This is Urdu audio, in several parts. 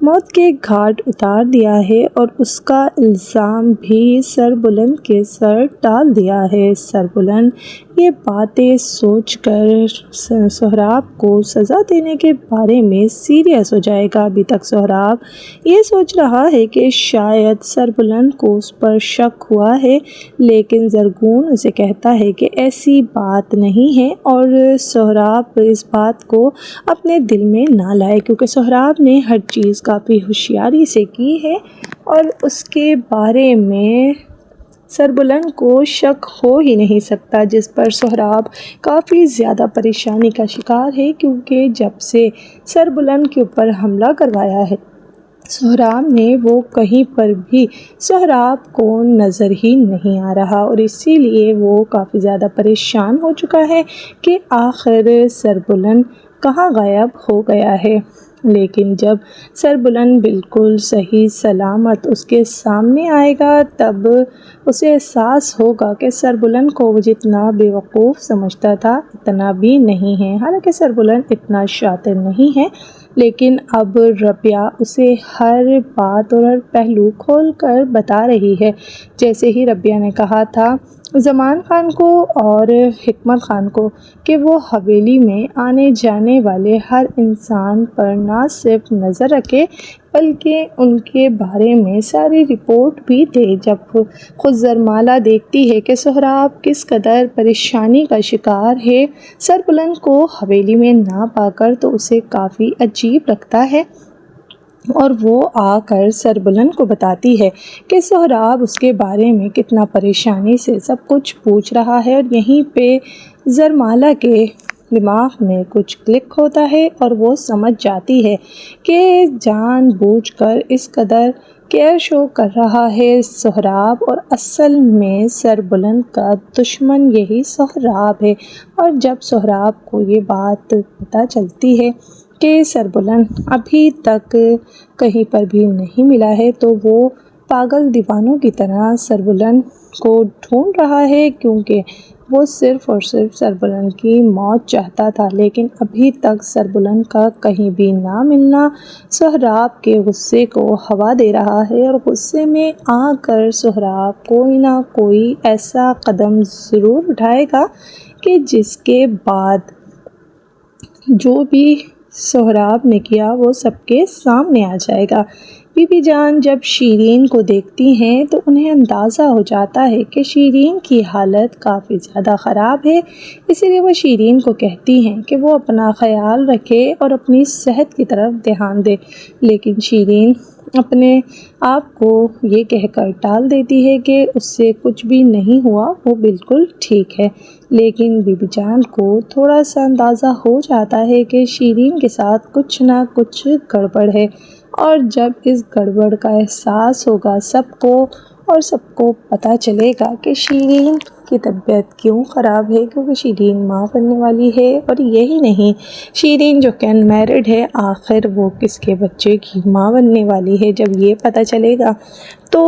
موت کے گھاٹ اتار دیا ہے اور اس کا الزام بھی سربلند کے سر ڈال دیا ہے۔ سربلند یہ باتیں سوچ کر سہراب کو سزا دینے کے بارے میں سیریس ہو جائے گا۔ ابھی تک سہراب یہ سوچ رہا ہے کہ شاید سربلند کو اس پر شک ہوا ہے، لیکن زرغون اسے کہتا ہے کہ ایسی بات نہیں ہے اور سہراب اس بات کو اپنے دل میں نہ لائے، کیونکہ سہراب نے ہر چیز کافی ہوشیاری سے کی ہے اور اس کے بارے میں سربلند کو شک ہو ہی نہیں سکتا، جس پر سہراب کافی زیادہ پریشانی کا شکار ہے، کیونکہ جب سے سربلند کے اوپر حملہ کروایا ہے سہراب نے، وہ کہیں پر بھی سہراب کو نظر ہی نہیں آ رہا، اور اسی لیے وہ کافی زیادہ پریشان ہو چکا ہے کہ آخر سربلند کہاں غائب ہو گیا ہے۔ لیکن جب سربلند بالکل صحیح سلامت اس کے سامنے آئے گا، تب اسے احساس ہوگا کہ سربلند کو وہ جتنا بے وقوف سمجھتا تھا اتنا بھی نہیں ہے۔ حالانکہ سربلند اتنا شاطر نہیں ہے، لیکن اب ربیہ اسے ہر بات اور ہر پہلو کھول کر بتا رہی ہے۔ جیسے ہی ربیہ نے کہا تھا زمان خان کو اور حکمت خان کو کہ وہ حویلی میں آنے جانے والے ہر انسان پر نہ صرف نظر رکھے بلکہ ان کے بارے میں ساری رپورٹ بھی دے۔ جب خود زرمالہ دیکھتی ہے کہ سہراب کس قدر پریشانی کا شکار ہے سربلند کو حویلی میں نہ پا کر، تو اسے کافی عجیب لگتا ہے اور وہ آ کر سربلند کو بتاتی ہے کہ سہراب اس کے بارے میں کتنا پریشانی سے سب کچھ پوچھ رہا ہے، اور یہیں پہ زرمالہ کے دماغ میں کچھ کلک ہوتا ہے اور وہ سمجھ جاتی ہے کہ جان بوجھ کر اس قدر کیئر شو کر رہا ہے سہراب، اور اصل میں سربلند کا دشمن یہی سہراب ہے۔ اور جب سہراب کو یہ بات پتہ چلتی ہے کہ سربلند ابھی تک کہیں پر بھی نہیں ملا ہے، تو وہ پاگل دیوانوں کی طرح سربلند کو ڈھونڈ رہا ہے، کیونکہ وہ صرف اور صرف سربلند کی موت چاہتا تھا، لیکن ابھی تک سربلند کا کہیں بھی نہ ملنا سہراب کے غصے کو ہوا دے رہا ہے، اور غصے میں آ کر سہراب کوئی نہ کوئی ایسا قدم ضرور اٹھائے گا کہ جس کے بعد جو بھی سہراب نے کیا وہ سب کے سامنے آ جائے گا۔ بی بی جان جب شیرین کو دیکھتی ہیں تو انہیں اندازہ ہو جاتا ہے کہ شیرین کی حالت کافی زیادہ خراب ہے، اسی لیے وہ شیرین کو کہتی ہیں کہ وہ اپنا خیال رکھے اور اپنی صحت کی طرف دھیان دے، لیکن شیرین اپنے آپ کو یہ کہہ کر ٹال دیتی ہے کہ اس سے کچھ بھی نہیں ہوا، وہ بالکل ٹھیک ہے۔ لیکن بی بی جان کو تھوڑا سا اندازہ ہو جاتا ہے کہ شیرین کے ساتھ کچھ نہ کچھ گڑبڑ ہے، اور جب اس گڑبڑ کا احساس ہوگا سب کو، اور سب کو پتہ چلے گا کہ شیرین کی طبیعت کیوں خراب ہے، کیونکہ شیرین ماں بننے والی ہے، اور یہی نہیں شیرین جو کہ انمیرڈ ہے آخر وہ کس کے بچے کی ماں بننے والی ہے، جب یہ پتہ چلے گا تو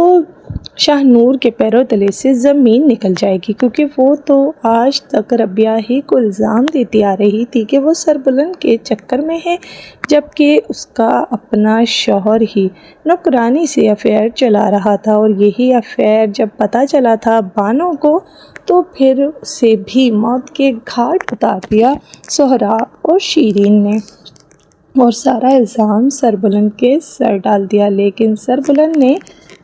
شاہ نور کے پیروں تلے سے زمین نکل جائے گی، کیونکہ وہ تو آج تک ربیہ ہی کو الزام دیتی آ رہی تھی کہ وہ سربلند کے چکر میں ہے، جبکہ اس کا اپنا شوہر ہی نوکرانی سے افیئر چلا رہا تھا، اور یہی افیئر جب پتہ چلا تھا بانو کو تو پھر اسے بھی موت کے گھاٹ اتار دیا سہراب اور شیرین نے، اور سارا الزام سربلند کے سر ڈال دیا۔ لیکن سربلند نے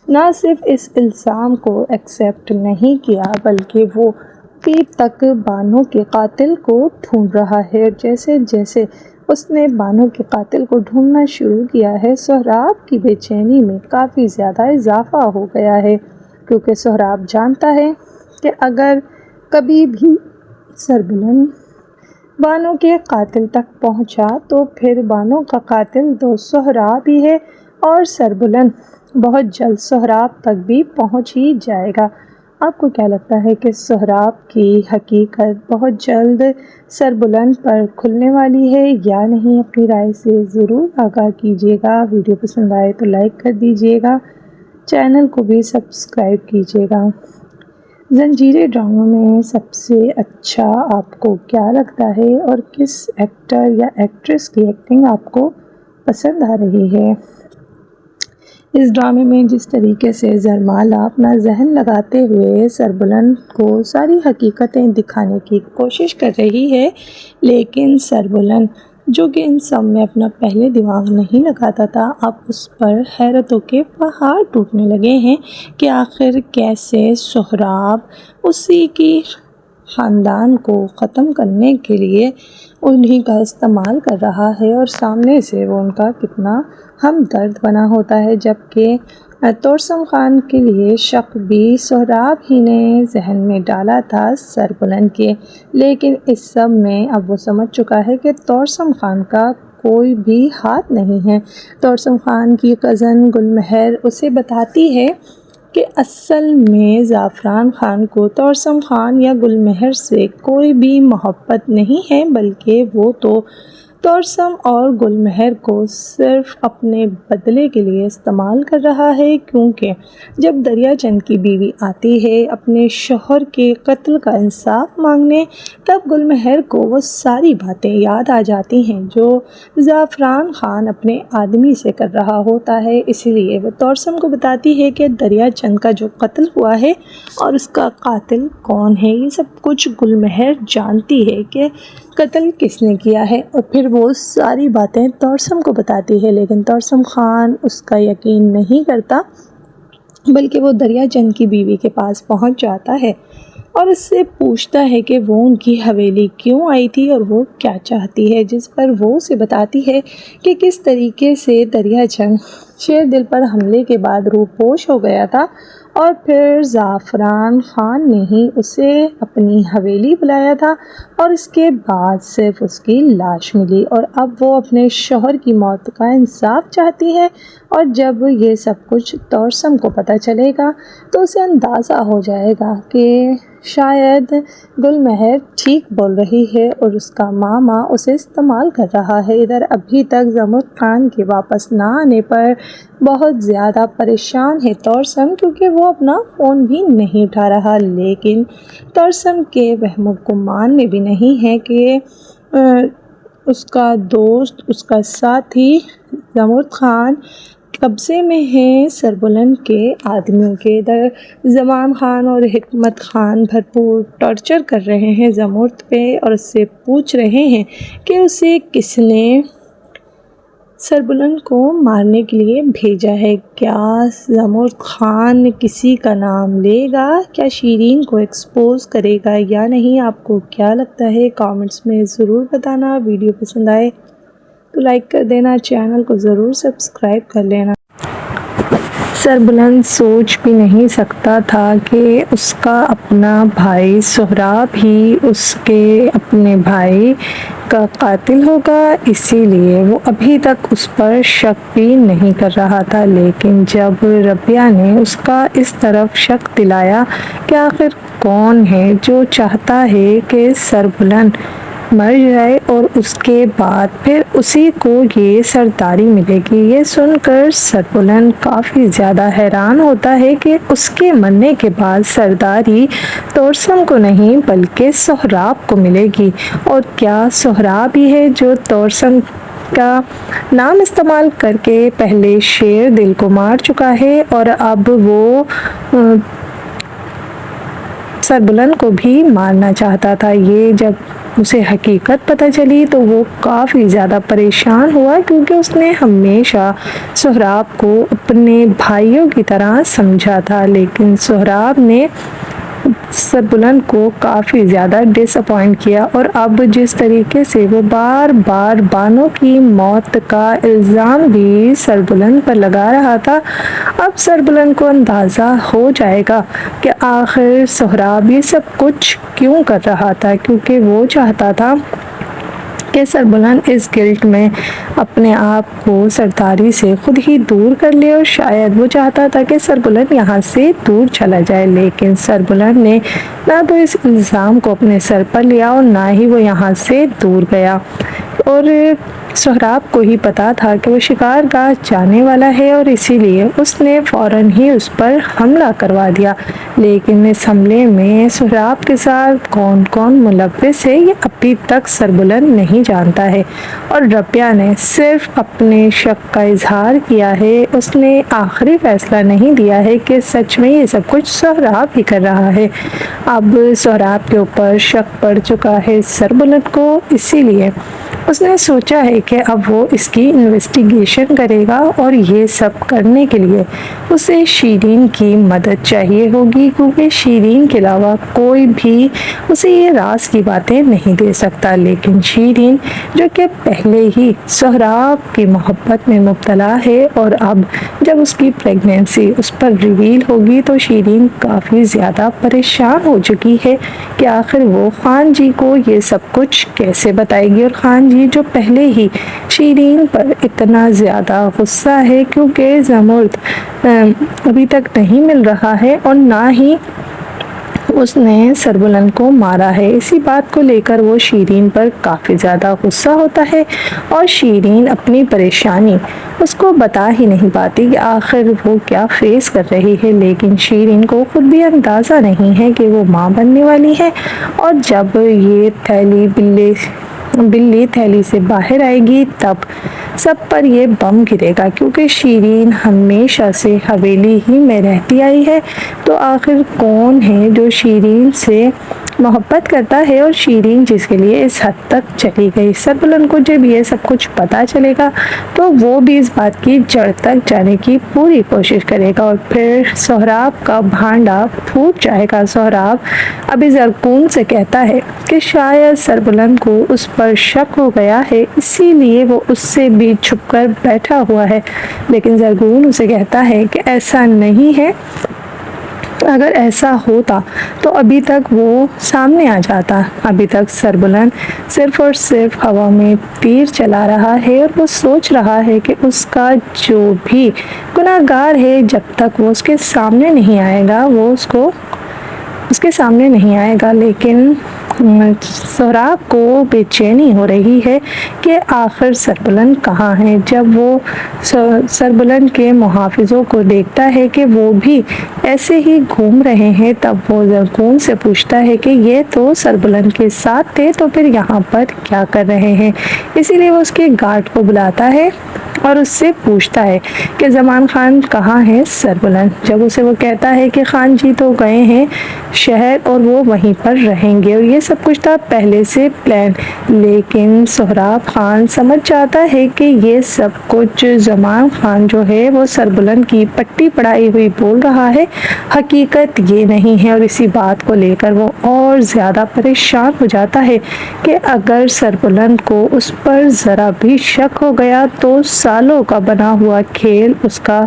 نہ صرف اس الزام کو ایکسیپٹ نہیں کیا بلکہ وہ ابھی تک بانو کے قاتل کو ڈھونڈ رہا ہے۔ جیسے جیسے اس نے بانو کے قاتل کو ڈھونڈنا شروع کیا ہے، سہراب کی بے چینی میں کافی زیادہ اضافہ ہو گیا ہے، کیونکہ سہراب جانتا ہے کہ اگر کبھی بھی سربلند بانو کے قاتل تک پہنچا تو پھر بانو کا قاتل تو سہراب ہی ہے، اور سربلند بہت جلد سہراب تک بھی پہنچ ہی جائے گا۔ آپ کو کیا لگتا ہے کہ سہراب کی حقیقت بہت جلد سربلند پر کھلنے والی ہے یا نہیں؟ اپنی رائے سے ضرور آگاہ کیجیے گا۔ ویڈیو پسند آئے تو لائک کر دیجیے گا، چینل کو بھی سبسکرائب کیجیے گا۔ زنجیریں ڈراموں میں سب سے اچھا آپ کو کیا لگتا ہے، اور کس ایکٹر یا ایکٹریس کی ایکٹنگ آپ کو پسند آ رہی ہے؟ اس ڈرامے میں جس طریقے سے زرمالا اپنا ذہن لگاتے ہوئے سربلند کو ساری حقیقتیں دکھانے کی کوشش کر رہی ہے، لیکن سربلند جو کہ ان سب میں اپنا پہلے دماغ نہیں لگاتا تھا، اب اس پر حیرتوں کے پہاڑ ٹوٹنے لگے ہیں کہ آخر کیسے سہراب اسی کی خاندان کو ختم کرنے کے لیے انہی کا استعمال کر رہا ہے، اور سامنے سے وہ ان کا کتنا ہمدرد بنا ہوتا ہے، جبکہ توسم خان کے لیے شک بھی سہراب ہی نے ذہن میں ڈالا تھا سربلند کے، لیکن اس سب میں اب وہ سمجھ چکا ہے کہ توسم خان کا کوئی بھی ہاتھ نہیں ہے۔ توسم خان کی کزن گل مہر اسے بتاتی ہے کہ اصل میں زعفران خان کو توسم خان یا گل مہر سے کوئی بھی محبت نہیں ہے، بلکہ وہ تو توسم اور گل مہر کو صرف اپنے بدلے کے لیے استعمال کر رہا ہے، کیونکہ جب دریا چند کی بیوی آتی ہے اپنے شوہر کے قتل کا انصاف مانگنے، تب گل مہر کو وہ ساری باتیں یاد آ جاتی ہیں جو زعفران خان اپنے آدمی سے کر رہا ہوتا ہے۔ اسی لیے وہ توسم کو بتاتی ہے کہ دریا چند کا جو قتل ہوا ہے اور اس کا قاتل کون ہے، یہ سب کچھ گل مہر جانتی ہے کہ قتل کس نے کیا ہے، اور پھر وہ ساری باتیں توسم کو بتاتی ہے، لیکن توسم خان اس کا یقین نہیں کرتا، بلکہ وہ دریا چند کی بیوی کے پاس پہنچ جاتا ہے اور اس سے پوچھتا ہے کہ وہ ان کی حویلی کیوں آئی تھی اور وہ کیا چاہتی ہے، جس پر وہ اسے بتاتی ہے کہ کس طریقے سے دریا چند شیر دل پر حملے کے بعد روپوش ہو گیا تھا، اور پھر زعفران خان نے ہی اسے اپنی حویلی بلایا تھا، اور اس کے بعد صرف اس کی لاش ملی، اور اب وہ اپنے شوہر کی موت کا انصاف چاہتی ہے۔ اور جب یہ سب کچھ توسم کو پتہ چلے گا تو اسے اندازہ ہو جائے گا کہ شاید گل مہر ٹھیک بول رہی ہے اور اس کا ماما اسے استعمال کر رہا ہے۔ ادھر ابھی تک زمرد خان کے واپس نہ آنے پر بہت زیادہ پریشان ہے توسم، کیونکہ وہ اپنا فون بھی نہیں اٹھا رہا، لیکن توسم کے وہم و گمان میں بھی نہیں ہے کہ اس کا دوست، اس کا ساتھی زمرد خان قبضے میں ہیں سربلند کے آدمیوں کے۔ ادھر زمان خان اور حکمت خان بھرپور ٹارچر کر رہے ہیں زمرد پہ، اور اس سے پوچھ رہے ہیں کہ اسے کس نے سربلند کو مارنے کے لیے بھیجا ہے۔ کیا زمرد خان کسی کا نام لے گا؟ کیا شیرین کو ایکسپوز کرے گا یا نہیں؟ آپ کو کیا لگتا ہے؟ کامنٹس میں ضرور بتانا۔ ویڈیو پسند آئے تو لائک کر دینا، چینل کو ضرور سبسکرائب کر لینا۔ سربلند سوچ بھی نہیں سکتا تھا کہ اس کا اپنا بھائی سہراب ہی اس کے اپنے بھائی کا قاتل ہوگا، اسی لیے وہ ابھی تک اس پر شک بھی نہیں کر رہا تھا، لیکن جب ربیہ نے اس کا اس طرف شک دلایا کہ آخر کون ہے جو چاہتا ہے کہ سربلند مر جائے اور اس کے بعد پھر اسی کو یہ سرداری ملے گی، یہ سن کر سربلند کافی زیادہ حیران ہوتا ہے کہ اس کے مرنے کے بعد سرداری توسم کو نہیں بلکہ سہراب کو ملے گی، اور کیا سہراب ہی ہے جو توسم کا نام استعمال کر کے پہلے شیر دل کو مار چکا ہے اور اب وہ سربلند کو بھی مارنا چاہتا تھا۔ یہ جب اسے حقیقت پتہ چلی تو وہ کافی زیادہ پریشان ہوا، کیونکہ اس نے ہمیشہ سہراب کو اپنے بھائیوں کی طرح سمجھا تھا، لیکن سہراب نے سربلند کو کافی زیادہ ڈس اپوائنٹ کیا، اور اب جس طریقے سے وہ بار بار بانو کی موت کا الزام بھی سربلند پر لگا رہا تھا، اب سربلند کو اندازہ ہو جائے گا کہ آخر سہراب یہ سب کچھ کیوں کر رہا تھا، کیونکہ وہ چاہتا تھا کہ سربلند اس گلٹ میں اپنے آپ کو سرداری سے خود ہی دور کر لے، اور شاید وہ چاہتا تھا کہ سربلند یہاں سے دور چلا جائے، لیکن سربلند نے نہ تو اس الزام کو اپنے سر پر لیا اور نہ ہی وہ یہاں سے دور گیا، اور سہراب کو ہی پتا تھا کہ وہ شکار گاہ جانے والا ہے اور اسی لیے اس نے فوراً ہی اس پر حملہ کروا دیا، لیکن اس حملے میں سہراب کے ساتھ کون کون ملوث ہے یہ ابھی تک سربلند نہیں جانتا ہے، اور ربیہ نے صرف اپنے شک کا اظہار کیا ہے۔ اس نے آخری فیصلہ نہیں دیا ہے کہ سچ میں یہ سب کچھ سہراب ہی کر رہا ہے۔ اب سہراب کے اوپر شک پڑ چکا ہے سربلند کو، اسی لیے اس نے سوچا ہے کہ اب وہ اس کی انویسٹیگیشن کرے گا، اور یہ سب کرنے کے لیے اسے شیرین کی مدد چاہیے ہوگی، کیونکہ شیرین کے علاوہ کوئی بھی اسے یہ راز کی باتیں نہیں دے سکتا۔ لیکن شیرین جو کہ پہلے ہی سہراب کی محبت میں مبتلا ہے، اور اب جب اس کی پریگنینسی اس پر ریویل ہوگی تو شیرین کافی زیادہ پریشان ہو چکی ہے کہ آخر وہ خان جی کو یہ سب کچھ کیسے بتائے گی، اور خان جی جو پہلے ہی شیرین پر اتنا زیادہ غصہ ہے کیونکہ زمرد ابھی تک نہیں مل رہا ہے اور نہ ہی اس نے سربلند کو مارا ہے، اسی بات کو لے کر وہ شیرین پر کافی زیادہ غصہ ہوتا ہے، اور شیرین اپنی پریشانی اس کو بتا ہی نہیں پاتی کہ آخر وہ کیا فیس کر رہی ہے۔ لیکن شیرین کو خود بھی اندازہ نہیں ہے کہ وہ ماں بننے والی ہے، اور جب یہ بلی تھیلی سے باہر آئے گی تب سب پر یہ بم گرے گا، کیونکہ شیرین ہمیشہ سے حویلی ہی میں رہتی آئی ہے، تو آخر کون ہے جو شیرین سے محبت کرتا ہے اور شیرین جس کے لیے اس حد تک چلی گئی۔ سربلند کو جب یہ سب کچھ پتا چلے گا تو وہ بھی اس بات کی جڑ تک جانے کی پوری کوشش کرے گا، اور پھر سہراب کا بھانڈا پھوٹ جائے گا۔ سہراب ابھی زرکون سے کہتا ہے کہ شاید سربلند کو اس پر شک ہو گیا ہے، اسی لیے وہ اس سے بھی چھپ کر بیٹھا ہوا ہے، لیکن زرکون اسے کہتا ہے کہ ایسا نہیں ہے، اگر ایسا ہوتا تو ابھی تک وہ سامنے آ جاتا۔ ابھی تک سربلند صرف اور صرف ہوا میں تیر چلا رہا ہے، اور وہ سوچ رہا ہے کہ اس کا جو بھی گناہ گار ہے جب تک وہ اس کے سامنے نہیں آئے گا وہ اس کے سامنے نہیں آئے گا۔ لیکن سہراب کو بے چینی ہو رہی ہے کہ آخر سربلند کہاں ہے۔ جب وہ سربلند کے محافظوں کو دیکھتا ہے کہ وہ بھی ایسے ہی گھوم رہے ہیں، تب وہ زرکون سے پوچھتا ہے کہ یہ تو سربلند کے ساتھ تھے تو پھر یہاں پر کیا کر رہے ہیں۔ اسی لیے وہ اس کے گارڈ کو بلاتا ہے اور اس سے پوچھتا ہے کہ زمان خان کہاں ہے سربلند۔ جب اسے وہ کہتا ہے کہ خان جی تو گئے ہیں شہر اور وہ وہیں پر رہیں گے، اور یہ سب کچھ تھا پہلے سے پلان۔ لیکن سہراب خان سمجھ جاتا ہے کہ یہ سب کچھ زمان خان جو ہے وہ سربلند کی پٹی پڑھائی ہوئی بول رہا ہے، حقیقت یہ نہیں ہے، اور اسی بات کو لے کر وہ اور زیادہ پریشان ہو جاتا ہے کہ اگر سربلند کو اس پر ذرا بھی شک ہو گیا تو سالوں کا بنا ہوا کھیل اس کا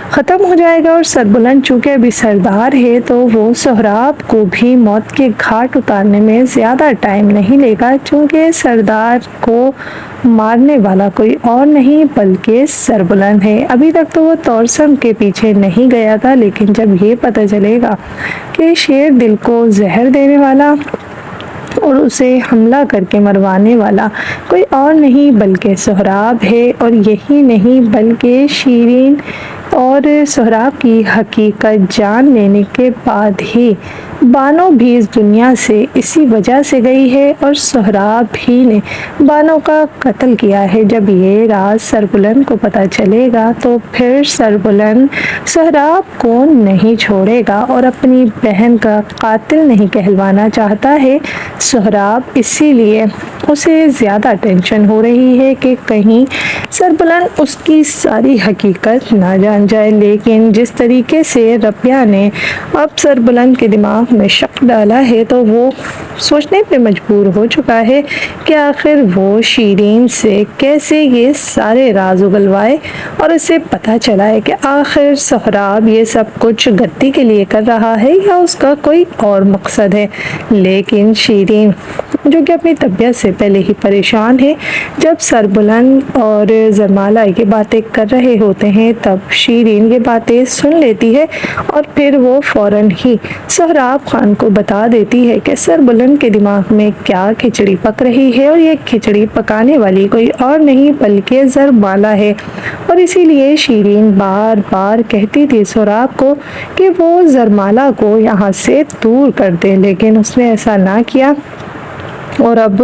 ختم ہو جائے گا، اور سربلند چونکہ ابھی سردار ہے تو وہ سہراب کو بھی موت کے گھاٹ اتارنے میں زیادہ ٹائم نہیں لے گا، چونکہ سردار کو مارنے والا کوئی اور نہیں بلکہ سربلند ہے۔ ابھی تک تو وہ طورسم کے پیچھے نہیں گیا تھا، لیکن جب یہ پتہ چلے گا کہ شیر دل کو زہر دینے والا اور اسے حملہ کر کے مروانے والا کوئی اور نہیں بلکہ سہراب ہے، اور یہی نہیں بلکہ شیرین اور سہراب کی حقیقت جان لینے کے بعد ہی بانو بھی اس دنیا سے اسی وجہ سے گئی ہے، اور سہراب ہی نے بانو کا قتل کیا ہے۔ جب یہ راز سربلند کو پتہ چلے گا تو پھر سربلند سہراب کو نہیں چھوڑے گا اور اپنی بہن کا قاتل نہیں کہلوانا چاہتا ہے سہراب، اسی لیے اسے زیادہ ٹینشن ہو رہی ہے کہ کہیں سربلند اس کی ساری حقیقت نہ جان جائے۔ لیکن جس طریقے سے ربیہ نے اب سربلند کے دماغ میں شک ڈالا ہے تو وہ سوچنے پہ مجبور ہو چکا ہے کہ آخر وہ شیرین سے کیسے یہ سارے راز اگلوائے اور اسے پتہ چلا ہے کہ آخر سہراب یہ سب کچھ گدی کے لیے کر رہا ہے یا اس کا کوئی اور مقصد ہے۔ لیکن شیرین جو کہ اپنی طبیعت سے پہلے ہی پریشان ہے، جب سربلند اور زرمالہ یہ باتیں کر رہے ہوتے ہیں تب شیرین یہ باتیں سن لیتی ہے، اور پھر وہ فوراً ہی سہراب خان کو بتا دیتی ہے کہ سربلند کے دماغ میں کیا کھچڑی پک رہی ہے، اور یہ کھچڑی پکانے والی کوئی اور نہیں بلکہ زرمالا ہے، اور اسی لیے شیرین بار بار کہتی تھی سہراب کو کہ وہ زرمالا کو یہاں سے دور کر دے، لیکن اس نے ایسا نہ کیا، اور اب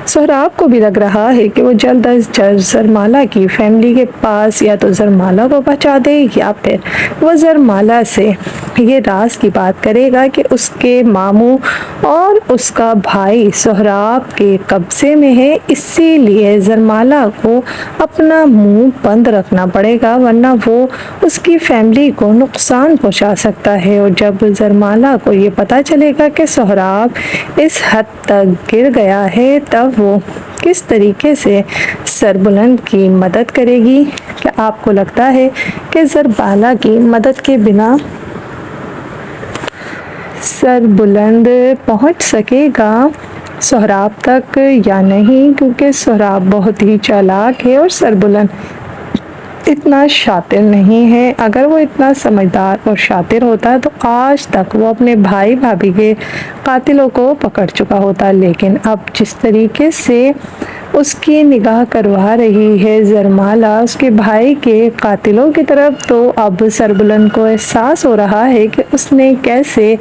سہراب کو بھی لگ رہا ہے کہ وہ جلد از جلد زرمالا کی فیملی کے پاس یا تو زرمالا کو پہنچا دے یا پھر وہ زرمالا سے یہ راز کی بات کرے گا کہ اس کے ماموں اور اس کا بھائی سہراب کے قبضے میں ہے، اسی لیے زرمالا کو اپنا منہ بند رکھنا پڑے گا، ورنہ وہ اس کی فیملی کو نقصان پہنچا سکتا ہے۔ اور جب زرمالا کو یہ پتہ چلے گا کہ سہراب اس حد تک گر گیا ہے، تب وہ کس طریقے سے سربلند کی مدد کرے گی؟ کیا آپ کو لگتا ہے کہ زرمالا کی مدد کے بنا سربلند پہنچ سکے گا سہراب تک یا نہیں؟ کیونکہ سہراب بہت ہی چالاک ہے اور سربلند اتنا شاطر نہیں ہے۔ اگر وہ اتنا سمجھدار اور شاطر ہوتا تو آج تک وہ اپنے بھائی بھابھی کے قاتلوں کو پکڑ چکا ہوتا، لیکن اب جس طریقے سے اس کی نگاہ کروا رہی ہے زرمالا اس کے بھائی کے قاتلوں کی طرف، تو اب سربلند کو احساس ہو رہا ہے کہ اس نے کیسے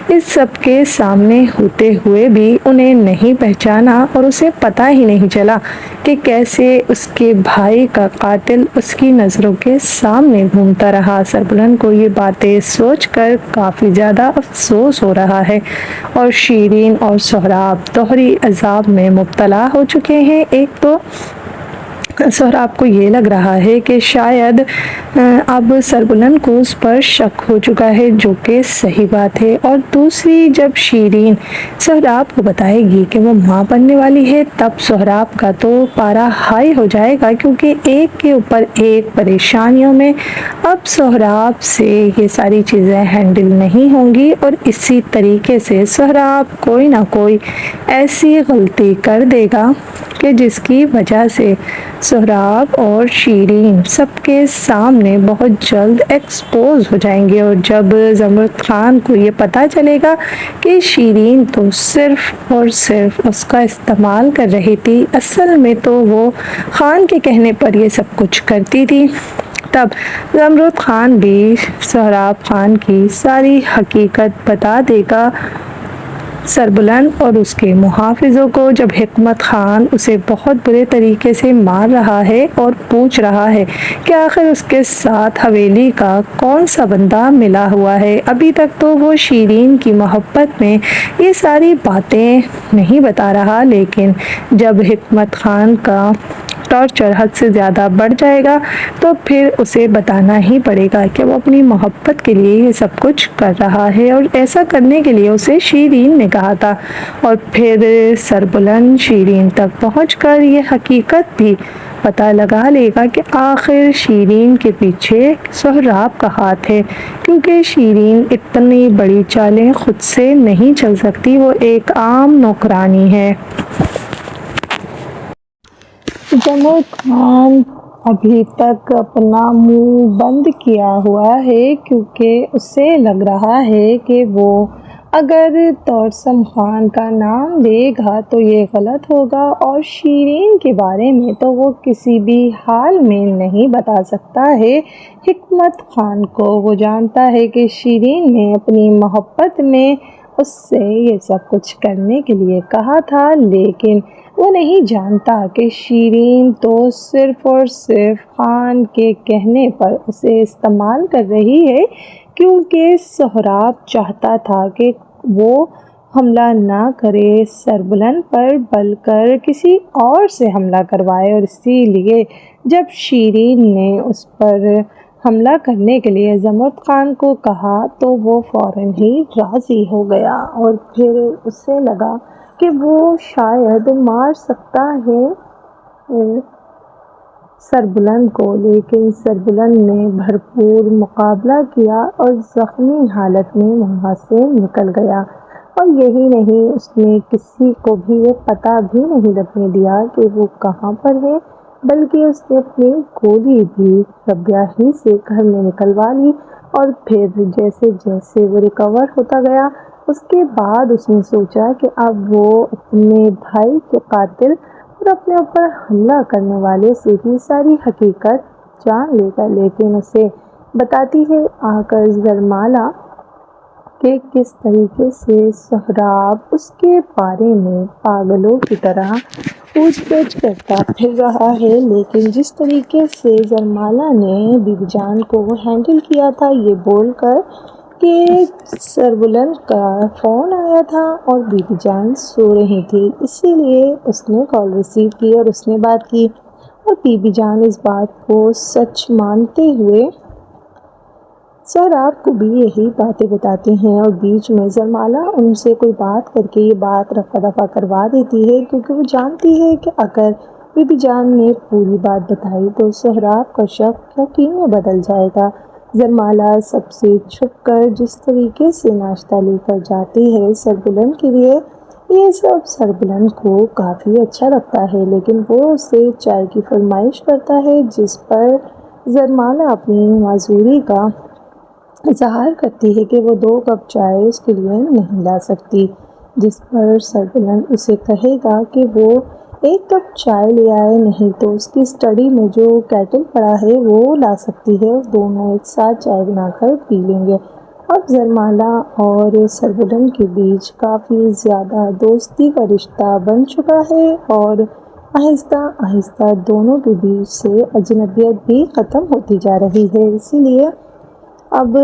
اس سب کے سامنے ہوتے ہوئے بھی انہیں نہیں پہچانا، اور اسے پتہ ہی نہیں چلا کہ کیسے اس کے بھائی کا قاتل اس کی نظروں کے سامنے گھومتا رہا۔ سربلند کو یہ باتیں سوچ کر کافی زیادہ افسوس ہو رہا ہے، اور شیرین اور سہراب دوہری عذاب میں مبتلا ہو چکے ہیں۔ ایک تو سہراب کو یہ لگ رہا ہے کہ شاید اب سربلند کو اس پر شک ہو چکا ہے، جو کہ صحیح بات ہے، اور دوسری جب شیرین سہراب کو بتائے گی کہ وہ ماں بننے والی ہے، تب سہراب کا تو پارا ہائی ہو جائے گا، کیونکہ ایک کے اوپر ایک پریشانیوں میں اب سہراب سے یہ ساری چیزیں ہینڈل نہیں ہوں گی، اور اسی طریقے سے سہراب کوئی نہ کوئی ایسی غلطی کر دے گا کہ جس کی وجہ سے سہراب اور شیرین سب کے سامنے بہت جلد ایکسپوز ہو جائیں گے۔ اور جب زمرد خان کو یہ پتہ چلے گا کہ شیرین تو صرف اور صرف اس کا استعمال کر رہی تھی، اصل میں تو وہ خان کے کہنے پر یہ سب کچھ کرتی تھی، تب زمرد خان بھی سہراب خان کی ساری حقیقت بتا دے گا سربلند اور اس کے محافظوں کو۔ جب حکمت خان اسے بہت برے طریقے سے مار رہا ہے اور پوچھ رہا ہے کہ آخر اس کے ساتھ حویلی کا کون سا بندہ ملا ہوا ہے، ابھی تک تو وہ شیرین کی محبت میں یہ ساری باتیں نہیں بتا رہا، لیکن جب حکمت خان کا ٹارچر حد سے زیادہ بڑھ جائے گا تو پھر اسے بتانا ہی پڑے گا کہ وہ اپنی محبت کے لیے یہ سب کچھ کر رہا ہے، اور ایسا کرنے کے لیے اسے شیرین نے کہا تھا۔ اور پھر سربلند شیرین تک پہنچ کر یہ حقیقت بھی پتہ لگا لے گا کہ آخر شیرین کے پیچھے سہراب کا ہاتھ ہے، کیونکہ شیرین اتنی بڑی چالیں خود سے نہیں چل سکتی، وہ ایک عام نوکرانی ہے۔ زمرد خان ابھی تک اپنا منہ بند کیا ہوا ہے، کیونکہ اسے لگ رہا ہے کہ وہ اگر توسم خان کا نام لے گا تو یہ غلط ہوگا، اور شیرین کے بارے میں تو وہ کسی بھی حال میں نہیں بتا سکتا ہے حکمت خان کو۔ وہ جانتا ہے کہ شیرین نے اپنی محبت میں اس سے یہ سب کچھ کرنے کے لیے کہا تھا، لیکن وہ نہیں جانتا کہ شیرین تو صرف اور صرف خان کے کہنے پر اسے استعمال کر رہی ہے، کیونکہ سہراب چاہتا تھا کہ وہ حملہ نہ کرے سربلند پر بلکہ کسی اور سے حملہ کروائے، اور اسی لیے جب شیرین نے اس پر حملہ کرنے کے لیے زمرد خان کو کہا تو وہ فوراً ہی راضی ہو گیا، اور پھر اسے لگا کہ وہ شاید مار سکتا ہے سربلند کو، لیکن سربلند نے بھرپور مقابلہ کیا اور زخمی حالت میں وہاں سے نکل گیا۔ اور یہی نہیں، اس نے کسی کو بھی یہ پتہ بھی نہیں لگنے دیا کہ وہ کہاں پر ہے، بلکہ اس نے اپنی گولی بھی ربیہ ہی سے گھر میں نکلوا لی، اور پھر جیسے جیسے وہ ریکور ہوتا گیا اس کے بعد اس نے سوچا کہ اب وہ اپنے بھائی کے قاتل اور اپنے اوپر حملہ کرنے والے سے ہی ساری حقیقت جان لے گا، لیکن اسے بتاتی ہے آ کر زرمالہ کہ کس طریقے سے سہراب اس کے بارے میں پاگلوں کی طرح پوچھ گچھ کرتا پھر رہا ہے، لیکن جس طریقے سے زرمالہ نے بی بی جان کو ہینڈل کیا تھا یہ بول کر کہ سربلند کا فون آیا تھا اور بی بی جان سو رہی تھی، اسی لیے اس نے کال ریسیو کی اور اس نے بات کی، اور بی بی جان اس بات کو سچ مانتے ہوئے سہراب کو بھی یہی باتیں بتاتی ہیں، اور بیچ میں زرمالہ ان سے کوئی بات کر کے یہ بات رفع دفع کروا دیتی ہے، کیونکہ وہ جانتی ہے کہ اگر بی بی جان نے پوری بات بتائی تو سہراب کا شک یقین میں بدل جائے گا۔ زرمالہ سب سے چھپ کر جس طریقے سے ناشتہ لے کر جاتی ہے سربلند کے لیے، یہ سب سربلند کو کافی اچھا لگتا ہے، لیکن وہ اسے چائے کی فرمائش کرتا ہے، جس پر زرمالہ اپنی معذوری کا اظہار کرتی ہے کہ وہ 2 کپ چائے اس کے لیے نہیں لا سکتی، جس پر سربلند اسے کہے گا کہ وہ 1 کپ چائے لے آئے، نہیں تو اس کی اسٹڈی میں جو کیٹل پڑا ہے وہ لا سکتی ہے، اور دونوں ایک ساتھ چائے بنا کر پی لیں گے۔ اب زرمالہ اور سربلند کے بیچ کافی زیادہ دوستی کا رشتہ بن چکا ہے، اور آہستہ آہستہ دونوں کے بیچ سے اجنبیت بھی ختم ہوتی جا رہی ہے، اسی لیے اب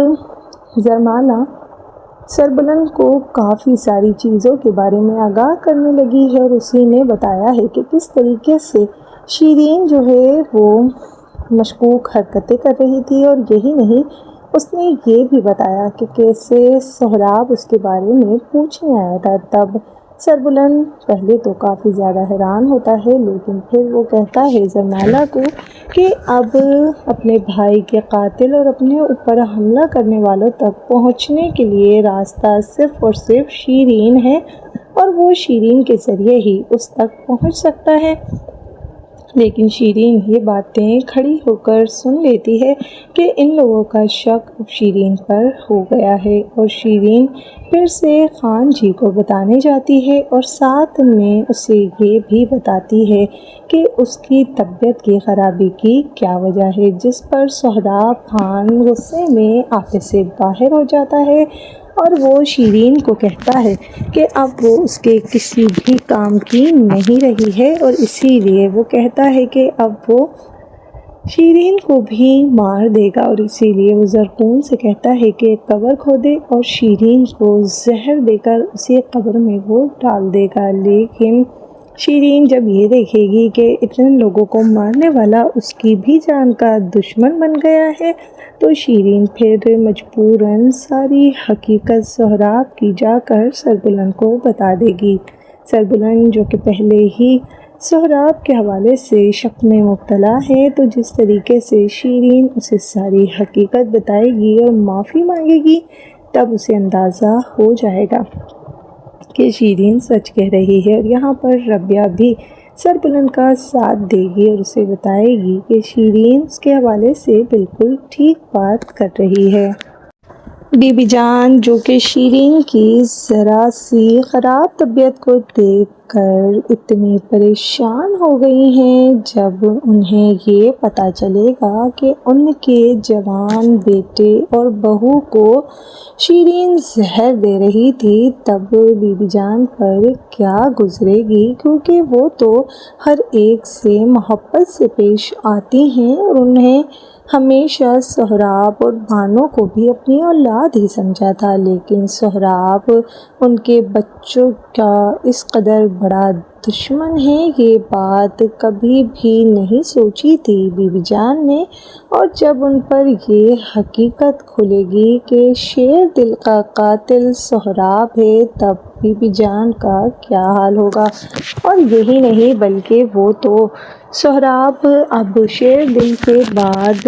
زرمالہ سربلند کو کافی ساری چیزوں کے بارے میں آگاہ کرنے لگی ہے، اور اسی نے بتایا ہے کہ کس طریقے سے شیرین جو ہے وہ مشکوک حرکتیں کر رہی تھی، اور یہی نہیں اس نے یہ بھی بتایا کہ کیسے سہراب اس کے بارے میں پوچھنے آیا تھا۔ تب سربلند پہلے تو کافی زیادہ حیران ہوتا ہے، لیکن پھر وہ کہتا ہے زرمالہ کو کہ اب اپنے بھائی کے قاتل اور اپنے اوپر حملہ کرنے والوں تک پہنچنے کے لیے راستہ صرف اور صرف شیرین ہے، اور وہ شیرین کے ذریعے ہی اس تک پہنچ سکتا ہے۔ لیکن شیرین یہ باتیں کھڑی ہو کر سن لیتی ہے کہ ان لوگوں کا شک اب شیرین پر ہو گیا ہے، اور شیرین پھر سے خان جی کو بتانے جاتی ہے، اور ساتھ میں اسے یہ بھی بتاتی ہے کہ اس کی طبیعت کی خرابی کی کیا وجہ ہے، جس پر سہراب خان غصے میں آپے سے باہر ہو جاتا ہے، اور وہ شیرین کو کہتا ہے کہ اب وہ اس کے کسی بھی کام کی نہیں رہی ہے، اور اسی لیے وہ کہتا ہے کہ اب وہ شیرین کو بھی مار دے گا، اور اسی لیے وہ زرکون سے کہتا ہے کہ قبر کھودے اور شیرین کو زہر دے کر اسی قبر میں وہ ڈال دے گا۔ لیکن شیرین جب یہ دیکھے گی کہ اتنے لوگوں کو مارنے والا اس کی بھی جان کا دشمن بن گیا ہے، تو شیرین پھر مجبوراً ساری حقیقت سہراب کی جا کر سربلند کو بتا دے گی۔ سربلند جو کہ پہلے ہی سہراب کے حوالے سے شک میں مبتلا ہے، تو جس طریقے سے شیرین اسے ساری حقیقت بتائے گی اور معافی مانگے گی، تب اسے اندازہ ہو جائے گا کہ شیرین سچ کہہ رہی ہے، اور یہاں پر ربیہ بھی سربلند کا ساتھ دے گی اور اسے بتائے گی کہ شیرین اس کے حوالے سے بالکل ٹھیک بات کر رہی ہے۔ بی بی جان جو کہ شیرین کی ذرا سی خراب طبیعت کو دیکھ کر اتنی پریشان ہو گئی ہیں، جب انہیں یہ پتہ چلے گا کہ ان کے جوان بیٹے اور بہو کو شیرین زہر دے رہی تھی، تب بی بی جان پر کیا گزرے گی، کیونکہ وہ تو ہر ایک سے محبت سے پیش آتی ہیں، اور انہیں ہمیشہ سہراب اور بانو کو بھی اپنی اولاد ہی سمجھا تھا، لیکن سہراب ان کے بچوں کا اس قدر بڑا دشمن ہے، یہ بات کبھی بھی نہیں سوچی تھی بی بی جان نے، اور جب ان پر یہ حقیقت کھلے گی کہ شیر دل کا قاتل سہراب ہے، تب بی بی جان کا کیا حال ہوگا۔ اور یہی نہیں بلکہ وہ تو سہراب اب شیر دل کے بعد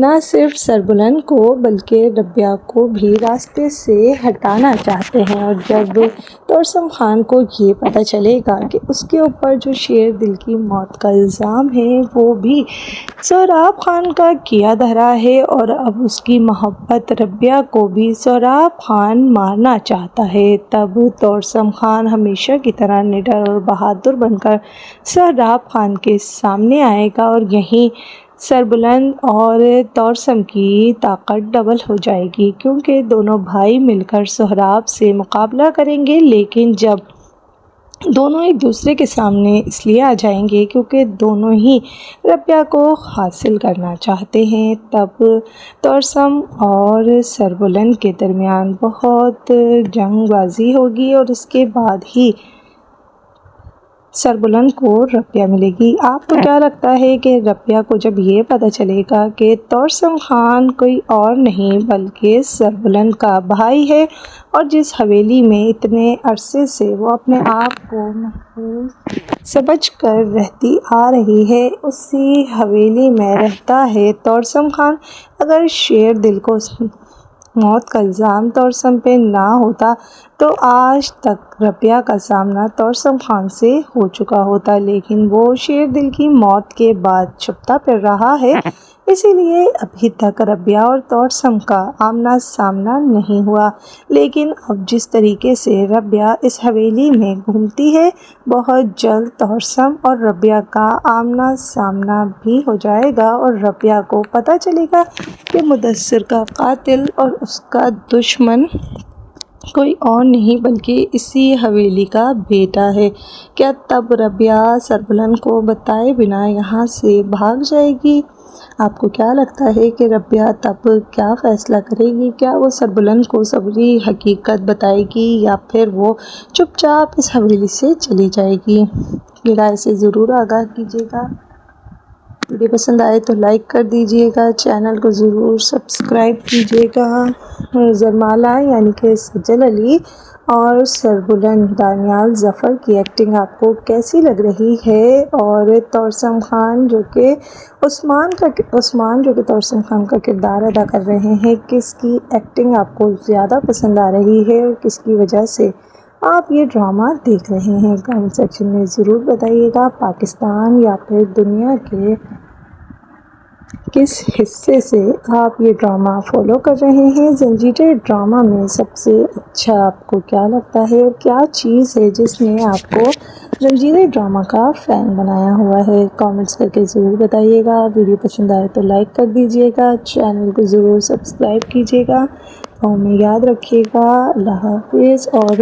نہ صرف سربلند کو بلکہ ربیہ کو بھی راستے سے ہٹانا چاہتے ہیں، اور جب توسم خان کو یہ پتہ چلے گا کہ اس کے اوپر جو شیر دل کی موت کا الزام ہے وہ بھی سہراب خان کا کیا دھرا ہے، اور اب اس کی محبت ربیہ کو بھی سہراب خان مارنا چاہتا ہے، تب توسم خان ہمیشہ کی طرح نڈر اور بہادر بن کر سہراب خان کے سامنے آئے گا، اور یہیں سربلند اور توسم کی طاقت ڈبل ہو جائے گی، کیونکہ دونوں بھائی مل کر سہراب سے مقابلہ کریں گے۔ لیکن جب دونوں ایک دوسرے کے سامنے اس لیے آ جائیں گے کیونکہ دونوں ہی ربیہ کو حاصل کرنا چاہتے ہیں، تب توسم اور سربلند کے درمیان بہت جنگ بازی ہوگی، اور اس کے بعد ہی سربلند کو ربیہ ملے گی۔ آپ کو کیا لگتا ہے کہ ربیہ کو جب یہ پتہ چلے گا کہ توسم خان کوئی اور نہیں بلکہ سربلند کا بھائی ہے، اور جس حویلی میں اتنے عرصے سے وہ اپنے آپ کو محفوظ سمجھ کر رہتی آ رہی ہے، اسی حویلی میں رہتا ہے توسم خان، اگر شیر دل کو موت کا الزام توسم پہ نہ ہوتا تو آج تک ربیہ کا سامنا توسم خان سے ہو چکا ہوتا، لیکن وہ شیر دل کی موت کے بعد چھپتا پھر رہا ہے، اسی لیے ابھی تک ربیہ اور توسم کا آمنا سامنا نہیں ہوا۔ لیکن اب جس طریقے سے ربیہ اس حویلی میں گھومتی ہے، بہت جلد توسم اور ربیہ کا آمنا سامنا بھی ہو جائے گا، اور ربیہ کو پتہ چلے گا کہ مدثر کا قاتل اور اس کا دشمن کوئی اور نہیں بلکہ اسی حویلی کا بیٹا ہے۔ کیا تب ربیہ سربلند کو بتائے بنا یہاں سے بھاگ جائے گی؟ آپ کو کیا لگتا ہے کہ ربیہ تب کیا فیصلہ کرے گی؟ کیا وہ سربلند کو ساری حقیقت بتائے گی یا پھر وہ چپ چاپ اس حویلی سے چلی جائے گی؟ یہ رائے سے ضرور آگاہ کیجیے گا۔ ویڈیو پسند آئے تو لائک کر دیجیے گا، چینل کو ضرور سبسکرائب کیجیے گا۔ زرمالہ یعنی کہ سجل علی اور سربلند دانیال ظفر کی ایکٹنگ آپ کو کیسی لگ رہی ہے؟ اور توسم خان جو کہ عثمان جو کہ توسم خان کا کردار ادا کر رہے ہیں، کس کی ایکٹنگ آپ کو زیادہ پسند آ رہی ہے اور کس کی وجہ سے آپ یہ ڈرامہ دیکھ رہے ہیں؟ کمنٹ سیکشن میں ضرور بتائیے گا۔ پاکستان یا پھر دنیا کے کس حصے سے آپ یہ ڈرامہ فالو کر رہے ہیں؟ زنجیریں ڈرامہ میں سب سے اچھا آپ کو کیا لگتا ہے، اور کیا چیز ہے جس نے آپ کو زنجیریں ڈرامہ کا فین بنایا ہوا ہے؟ کامنٹس کر کے ضرور بتائیے گا۔ ویڈیو پسند آئے تو لائک کر دیجیے گا، چینل کو ضرور سبسکرائب کیجیے گا، اور میں یاد رکھیے گا۔ اللہ حافظ۔ اور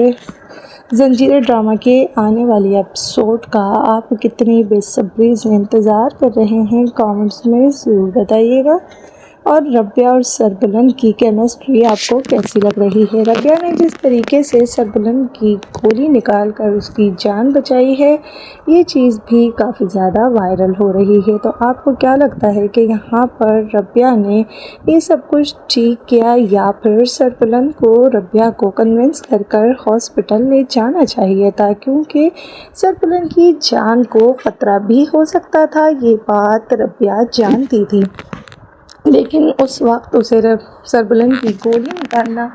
زنجیریں ڈرامہ کے آنے والی ایپیسوڈ کا آپ کتنی بے صبری سے انتظار کر رہے ہیں، کامنٹس میں ضرور بتائیے گا۔ اور ربیہ اور سربلند کی کیمسٹری آپ کو کیسی لگ رہی ہے؟ ربیہ نے جس طریقے سے سربلند کی گولی نکال کر اس کی جان بچائی ہے، یہ چیز بھی کافی زیادہ وائرل ہو رہی ہے، تو آپ کو کیا لگتا ہے کہ یہاں پر ربیہ نے یہ سب کچھ ٹھیک کیا یا پھر سربلند کو ربیہ کو کنونس کر کر ہاسپٹل لے جانا چاہیے تھا، کیونکہ سربلند کی جان کو خطرہ بھی ہو سکتا تھا، یہ بات ربیہ جانتی تھی، لیکن اس وقت اسے سربلند کی گولی نکالنا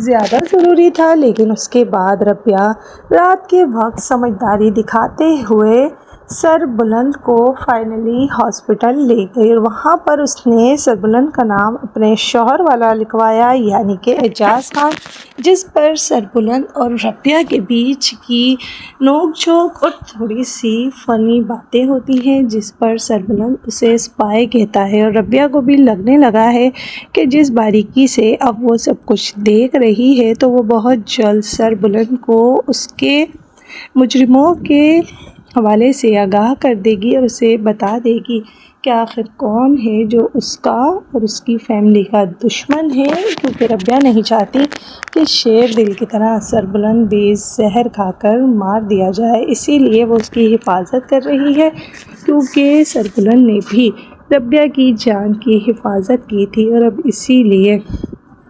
زیادہ ضروری تھا۔ لیکن اس کے بعد ربیہ رات کے وقت سمجھداری دکھاتے ہوئے سربلند کو فائنلی ہاسپٹل لے گئی، اور وہاں پر اس نے سربلند کا نام اپنے شوہر والا لکھوایا، یعنی کہ اعجاز خان، جس پر سربلند اور ربیہ کے بیچ کی نوک جھوک اور تھوڑی سی فنی باتیں ہوتی ہیں، جس پر سربلند اسے اسپائی کہتا ہے، اور ربیہ کو بھی لگنے لگا ہے کہ جس باریکی سے اب وہ سب کچھ دیکھ رہی ہے تو وہ بہت جلد سربلند کو اس کے مجرموں کے حوالے سے آگاہ کر دے گی، اور اسے بتا دے گی کہ آخر کون ہے جو اس کا اور اس کی فیملی کا دشمن ہے، کیونکہ ربیہ نہیں چاہتی کہ شیر دل کی طرح سربلند بھی زہر کھا کر مار دیا جائے، اسی لیے وہ اس کی حفاظت کر رہی ہے، کیونکہ سربلند نے بھی ربیہ کی جان کی حفاظت کی تھی، اور اب اسی لیے